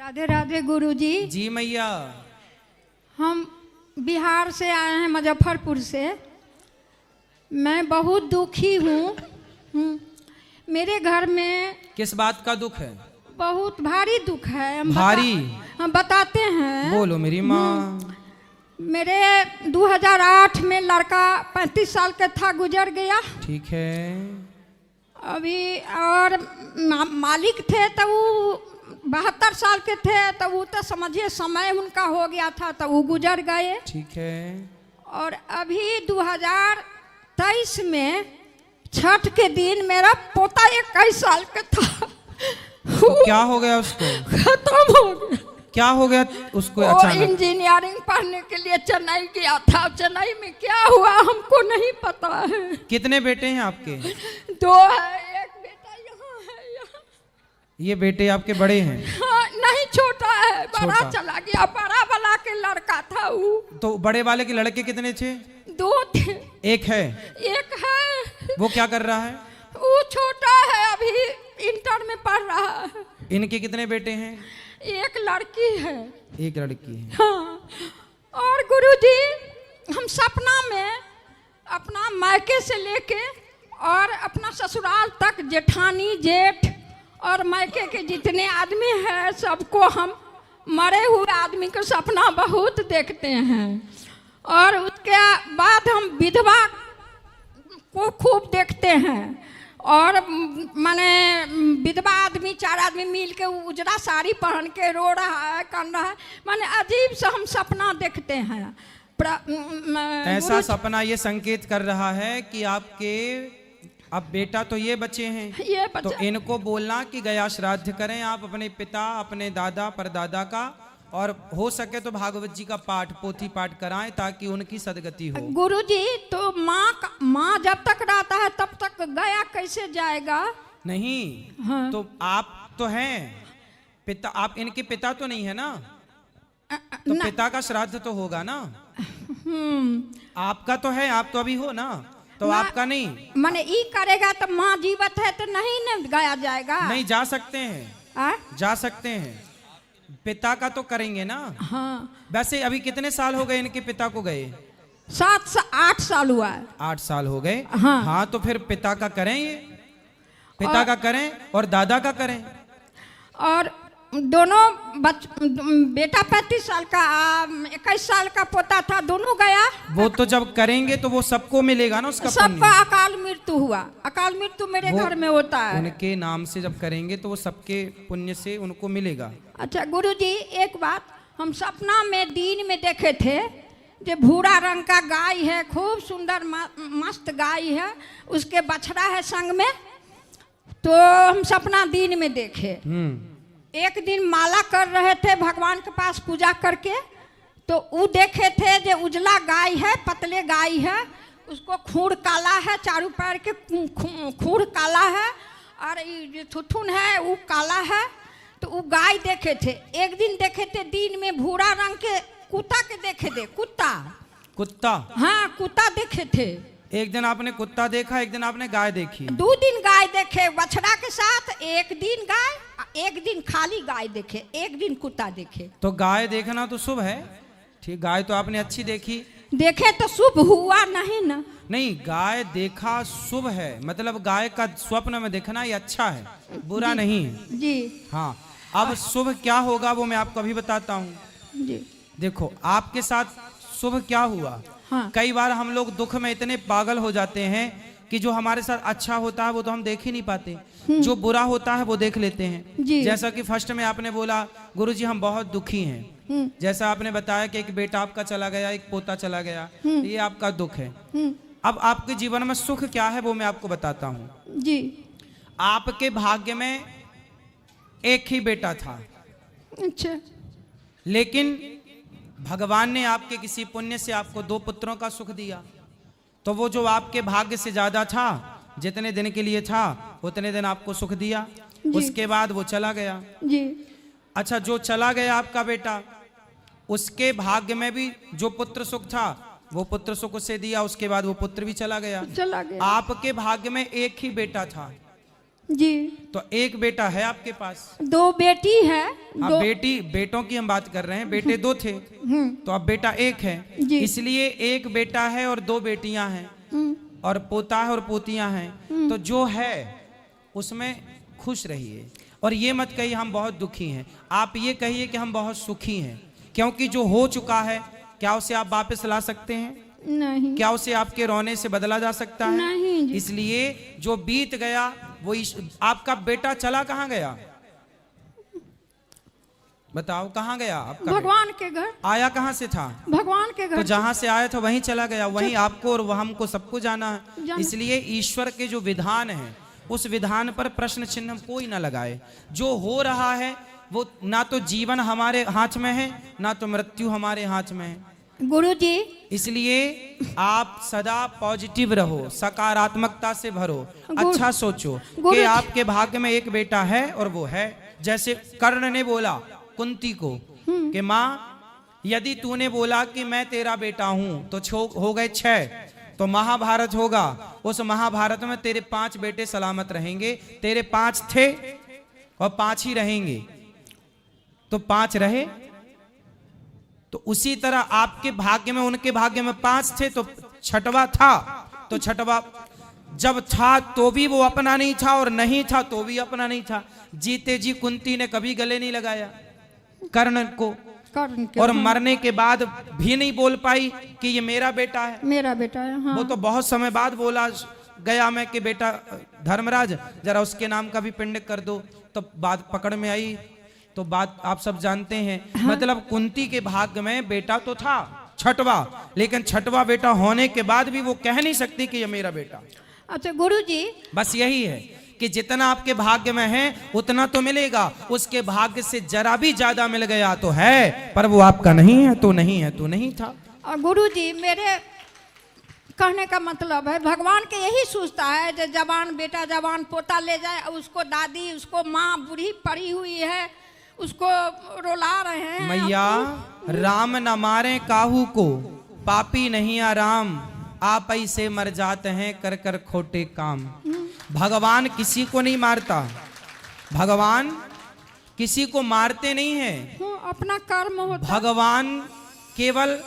राधे राधे गुरुजी। जी मैया। हम बिहार से आए हैं, मुजफ्फरपुर से। मैं बहुत दुखी हूँ। मेरे घर में किस बात का दुख है? बहुत भारी दुख है। हम बताते हैं। बोलो मेरी माँ। मेरे 2008 में लड़का 35 साल का था, गुजर गया। ठीक है। अभी और मालिक थे तो वो 72 साल के थे, तो वो तो समझिए समय उनका हो गया था, तो वो गुजर गए। ठीक है। और अभी 2023 में छठ के दिन मेरा पोता 21 साल का था। तो क्या हो गया उसको? खत्म हो गया। क्या हो गया उसको? और इंजीनियरिंग पढ़ने के लिए चेन्नई गया था। चेन्नई में क्या हुआ हमको नहीं पता है। कितने बेटे हैं आपके? 2 है, एक बेटा यहाँ है। यहाँ ये बेटे आपके बड़े हैं? हाँ, नहीं छोटा है, बड़ा चला गया। बड़ा वाला के लड़का था वो। तो बड़े वाले के लड़के कितने थे? 2 थे। एक है? एक है। वो क्या कर रहा है? वो छोटा है, अभी इंटर में पढ़ रहा है। इनके कितने बेटे हैं? एक लड़की है। एक लड़की है। हाँ। और गुरुजी, हम सपना में अपना मायके से लेके और अपना ससुराल तक, जेठानी जेठ और मायके के जितने आदमी हैं, सबको हम मरे हुए आदमी का सपना बहुत देखते हैं। और उसके बाद हम विधवा को खूब देखते हैं। और माने विधवा आदमी 4 आदमी मिल के उजरा साड़ी पहन के रो रहा है, कान रहा है। माने अजीब सा हम सपना देखते हैं। ऐसा सपना ये संकेत कर रहा है कि आपके अब बेटा तो ये बच्चे हैं, तो इनको बोलना कि गया श्राद्ध करें आप अपने पिता, अपने दादा परदादा का, और हो सके तो भागवत जी का पाठ, पोथी पाठ कराएं ताकि उनकी सदगति हो। गुरुजी, तो माँ जब तक रहता है तब तक गया कैसे जाएगा? नहीं। हाँ। तो आप तो हैं पिता, आप इनके पिता तो नहीं है ना? तो पिता का श्राद्ध तो होगा ना? आपका तो है, आप तो अभी हो ना, तो आपका नहीं। माने ई करेगा तो माँ जीवित है तो नहीं न गया जाएगा? नहीं, जा सकते हैं। जा सकते हैं। पिता का तो करेंगे ना? हाँ। वैसे अभी कितने साल हो गए इनके पिता को गए? 8 साल हुआ है। 8 साल हो गए। हाँ। हाँ, तो फिर पिता का करें, ये पिता का करें और दादा का करें। और दोनों बेटा 35 साल का, 21 साल का पोता था, दोनों गया। वो तो जब करेंगे तो वो सबको मिलेगा ना उसका पुण्य। सबका अकाल मृत्यु हुआ। अकाल मृत्यु मेरे घर में होता है। उनके नाम से जब करेंगे तो वो सबके पुण्य से उनको मिलेगा। अच्छा गुरुजी, एक बात हम सपना में दिन में देखे थे, जो भूरा रंग का गाय है, खूब सुंदर मस्त गाय है, उसके बछड़ा है संग में। तो हम सपना दिन में देखे। एक दिन माला कर रहे थे भगवान के पास पूजा करके, तो वो देखे थे जो उजला गाय है, पतले गाय है, उसको खूर काला है, चारों पैर के खूर काला है, और ये थुथुन है वो काला है। तो वो गाय देखे थे। एक दिन देखे थे दिन में भूरा रंग के कुत्ता के देखे थे। कुत्ता? हाँ, कुत्ता देखे थे। एक दिन आपने कुत्ता देखा, एक दिन आपने गाय देखी? 2 दिन गाय देखे बछड़ा के साथ। एक दिन गाय, एक दिन खाली गाय देखे, एक दिन कुत्ता देखे। तो गाय देखना तो शुभ है। ठीक, गाय तो आपने अच्छी देखी। देखे तो शुभ हुआ नहीं ना? नहीं, गाय देखा शुभ है, मतलब गाय का स्वप्न में देखना ये अच्छा है, बुरा नहीं है जी। हाँ। अब शुभ क्या होगा वो मैं आपको अभी बताता हूँ जी। देखो, आपके साथ शुभ क्या हुआ। हाँ। कई बार हम लोग दुख में इतने पागल हो जाते हैं कि जो हमारे साथ अच्छा होता है वो तो हम देख ही नहीं पाते, जो बुरा होता है वो देख लेते हैं। जैसा कि फर्स्ट में आपने बोला गुरुजी हम बहुत दुखी हैं, जैसा आपने बताया कि एक बेटा आपका चला गया, एक पोता चला गया, ये आपका दुख है। अब आपके जीवन में सुख क्या है वो मैं आपको बताता हूँ जी। आपके भाग्य में एक ही बेटा था। अच्छा। लेकिन भगवान ने आपके किसी पुण्य से आपको 2 पुत्रों का सुख दिया, तो वो जो आपके भाग्य से ज्यादा था, जितने दिन के लिए था उतने दिन आपको सुख दिया, उसके बाद वो चला गया। जी। अच्छा, जो चला गया आपका बेटा, उसके भाग्य में भी जो पुत्र सुख था वो पुत्र सुख उसे दिया, उसके बाद वो पुत्र भी चला गया। चला गया। आपके भाग्य में एक ही बेटा था, जी। तो एक बेटा है आपके पास? 2 बेटी है। हाँ, बेटों की हम बात कर रहे हैं, बेटे 2 थे तो अब बेटा 1 है, इसलिए 1 बेटा है और 2 बेटियां हैं और पोता है और पोतियां हैं। तो जो है उसमें खुश रहिए और ये मत कहिए हम बहुत दुखी हैं, आप ये कहिए कि हम बहुत सुखी हैं, क्योंकि जो हो चुका है क्या उसे आप वापस ला सकते हैं? नहीं। क्या उसे आपके रोने से बदला जा सकता है? नहीं जी। इसलिए जो बीत गया वो आपका बेटा चला कहाँ गया? बताओ कहाँ गया आपका? भगवान के घर। आया कहाँ से था? भगवान के घर। तो जहाँ से आया था वहीं चला गया, वहीं आपको और हमको सबको जाना है। इसलिए ईश्वर के जो विधान है उस विधान पर प्रश्न चिन्ह कोई ना लगाए। जो हो रहा है वो ना तो जीवन हमारे हाथ में है ना तो मृत्यु हमारे हाथ में है गुरुजी। इसलिए आप सदा पॉजिटिव रहो, सकारात्मकता से भरो, अच्छा सोचो कि आपके भाग्य में एक बेटा है और वो है। जैसे कर्ण ने बोला कुंती को कि माँ यदि तूने बोला कि मैं तेरा बेटा हूं तो हो गए 6, तो महाभारत होगा, उस महाभारत में तेरे 5 बेटे सलामत रहेंगे। तेरे 5 थे और 5 ही रहेंगे, तो 5 रहे। तो उसी तरह आपके भाग्य में, उनके भाग्य में 5 थे तो 6वां था, तो 6वां जब था तो भी वो अपना नहीं था और नहीं था तो भी अपना नहीं था। जीते जी कुंती ने कभी गले नहीं लगाया कर्ण को, और मरने के बाद भी नहीं बोल पाई कि ये मेरा बेटा है, मेरा बेटा है। हाँ। वो तो बहुत समय बाद बोला गया मैं कि बेटा धर्मराज जरा उसके नाम का भी पिंड कर दो, तो बात पकड़ में आई। तो बात आप सब जानते हैं। हाँ। मतलब कुंती के भाग्य में बेटा तो था 6वां, लेकिन 6वां बेटा होने के बाद भी वो कह नहीं सकती कि ये मेरा बेटा। अच्छा गुरुजी, बस यही है कि जितना आपके भाग्य में है उतना तो मिलेगा, उसके भाग्य से जरा भी ज्यादा मिल गया तो है, पर वो आपका नहीं है तो नहीं है तो नहीं था। और गुरुजी मेरे कहने का मतलब है भगवान के यही सोचता है जो जवान बेटा जवान पोता ले जाए, उसको दादी उसको माँ बूढ़ी पड़ी हुई है उसको रोला रहे हैं। मैया राम न मारे काहू को, पापी नहीं आराम, आप ऐसे मर जाते हैं कर कर खोटे काम। भगवान किसी को नहीं मारता, भगवान किसी को मारते नहीं है, अपना कर्म होता। भगवान केवल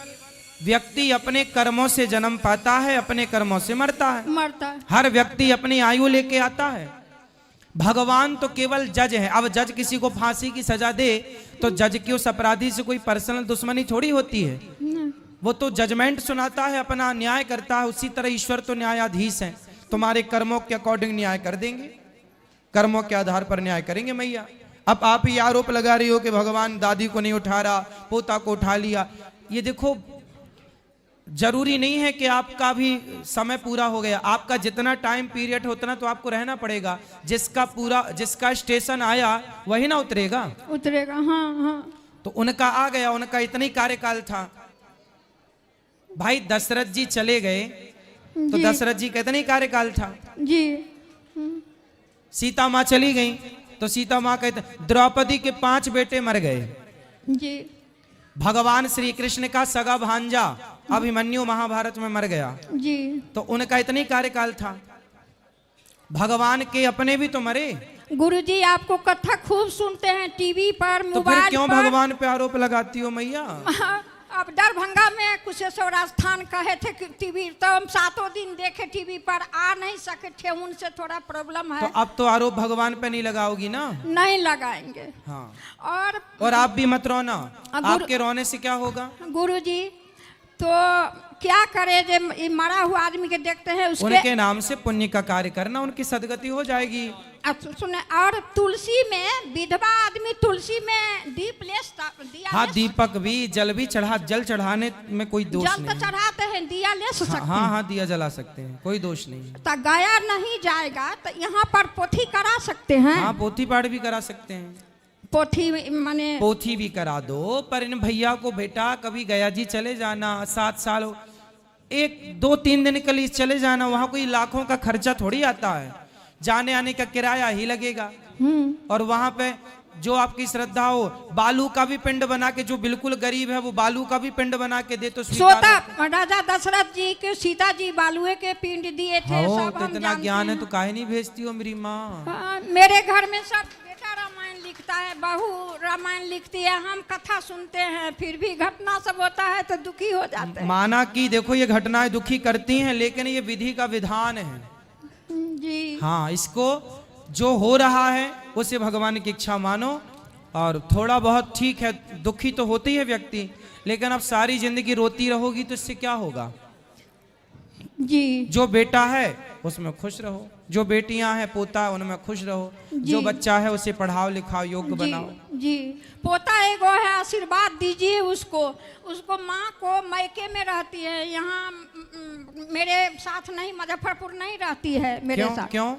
व्यक्ति अपने कर्मों से जन्म पाता है, अपने कर्मों से मरता है। हर व्यक्ति अपनी आयु लेके आता है। भगवान तो केवल जज है। अब जज किसी को फांसी की सजा दे तो जज की उस अपराधी से कोई पर्सनल दुश्मनी थोड़ी होती है, वो तो जजमेंट सुनाता है, अपना न्याय करता है। उसी तरह ईश्वर तो न्यायाधीश है, तुम्हारे कर्मों के अकॉर्डिंग न्याय कर देंगे, कर्मों के आधार पर न्याय करेंगे मैया। अब आप ही आरोप लगा रही हो कि भगवान दादी को नहीं उठा रहा, पोता को उठा लिया। ये देखो जरूरी नहीं है कि आपका भी समय पूरा हो गया, आपका जितना टाइम पीरियड उतना तो आपको रहना पड़ेगा। जिसका स्टेशन आया वही ना उतरेगा। हाँ हाँ। तो उनका आ गया, उनका इतना ही कार्यकाल था। भाई दशरथ जी चले गए तो दशरथ जी का इतना ही कार्यकाल था जी। सीता माँ चली गई तो सीता माँ का, द्रौपदी के 5 बेटे मर गए जी। भगवान श्री कृष्ण का सगा भांजा अभिमन्यु महाभारत में मर गया जी। तो उनका इतना ही कार्यकाल था। भगवान के अपने भी तो मरे। गुरुजी आपको कथा खूब सुनते हैं टीवी पर, मोबाइल पर, तो फिर क्यों भगवान पे आरोप लगाती हो मैया? अब दरभंगा में कुशेश्वर स्थान कहे थे कि टीवी, तो हम 7 दिन देखे टीवी पर, आ नहीं सके थे, उनसे थोड़ा प्रॉब्लम है। तो अब तो आरोप भगवान पे नहीं लगाओगी ना? नहीं लगाएंगे। हाँ। और आप भी मत रोना, आपके रोने से क्या होगा? गुरुजी तो क्या करे, जो मरा हुआ आदमी के देखते हैं उनके नाम से पुण्य का कार्य करना, उनकी सदगति हो जाएगी। सुने, और तुलसी में विधवा आदमी तुलसी में दीप दिया। हाँ, दीपक भी जल भी जल चढ़ाने में कोई दोष नहीं। जल तो चढ़ाते हैं, दिया ले सकते हैं। हाँ हाँ, दिया जला सकते हैं, कोई दोष नहीं। तो गया नहीं जाएगा तो यहाँ पर पोथी करा सकते हैं। हाँ, पोथी पाठ भी करा सकते हैं। पोथी माने पोथी भी करा दो, पर इन भैया को बेटा कभी गया जी चले जाना, 7 साल 1-2-3 दिन के लिए चले जाना, वहां कोई लाखों का खर्चा थोड़ी आता है, जाने आने का किराया ही लगेगा। और वहां पे जो आपकी श्रद्धा हो, बालू का भी पिंड बना के, जो बिल्कुल गरीब है वो बालू का भी पिंड बना के दे तो स्वीकार सोता होता है। राजा दशरथ जी के सीता जी बालुए के पिंड दिए थे, हो सब तो हम इतना जानते ज्ञान है हैं। तो काहे नहीं भेजती हो मेरी माँ? हाँ, मेरे घर में सब बेटा रामायण लिखता है, बहू रामायण लिखती है, हम कथा सुनते हैं, फिर भी घटना सब होता है तो दुखी हो जाते हैं। माना कि देखो ये घटनाएं दुखी करती हैं, लेकिन ये विधि का विधान है। जी हाँ, इसको जो हो रहा है उसे भगवान की इच्छा मानो। और थोड़ा बहुत ठीक है, दुखी तो होती है व्यक्ति, लेकिन अब सारी जिंदगी रोती रहोगी तो इससे क्या होगा? जी जो बेटा है उसमें खुश रहो, जो बेटियां हैं पोता है उनमें खुश रहो, जो बच्चा है उसे पढ़ाओ लिखाओ योग्य बनाओ। जी पोता एगो है, आशीर्वाद दीजिए उसको। उसको माँ को मैके में रहती है, यहाँ मेरे साथ नहीं, मुजफ्फरपुर नहीं रहती है मेरे क्यों? साथ। क्यों?